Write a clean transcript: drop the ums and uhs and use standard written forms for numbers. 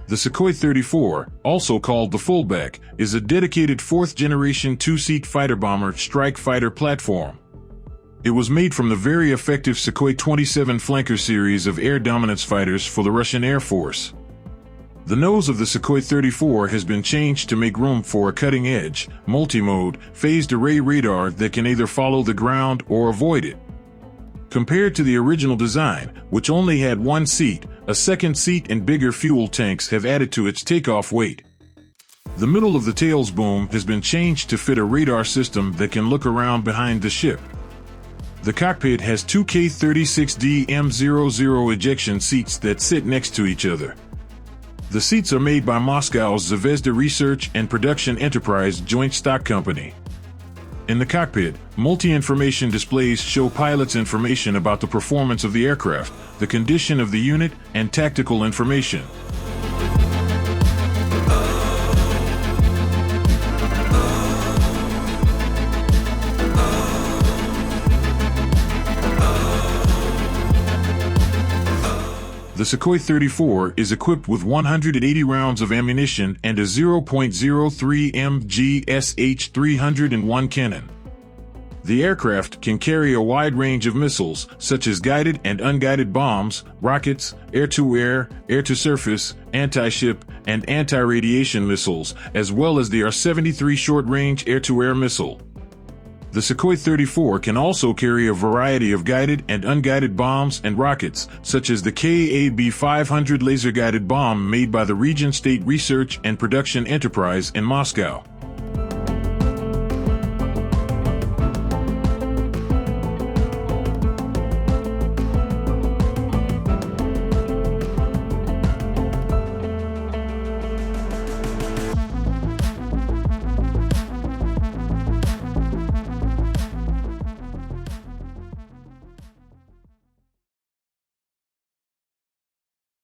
The Sukhoi 34, also called the fullback, is a dedicated fourth-generation two-seat fighter-bomber strike fighter platform. It was made from the very effective Sukhoi 27 Flanker series of air dominance fighters for the Russian Air Force. The nose of the Sukhoi 34 has been changed to make room for a cutting-edge, multi-mode, phased array radar that can either follow the ground or avoid it. Compared to the original design, which only had one seat, a second seat and bigger fuel tanks have added to its takeoff weight. The middle of the tail's boom has been changed to fit a radar system that can look around behind the ship. The cockpit has two K-36D M00 ejection seats that sit next to each other. The seats are made by Moscow's Zvezda Research and Production Enterprise Joint Stock Company. In the cockpit, multi-information displays show pilots information about the performance of the aircraft, the condition of the unit, and tactical information. The Sukhoi 34 is equipped with 180 rounds of ammunition and a 0.03 mg SH-301 cannon. The aircraft can carry a wide range of missiles, such as guided and unguided bombs, rockets, air-to-air, air-to-surface, anti-ship, and anti-radiation missiles, as well as the R-73 short-range air-to-air missile. The Sukhoi 34 can also carry a variety of guided and unguided bombs and rockets, such as the KAB-500 laser-guided bomb made by the Region State Research and Production Enterprise in Moscow.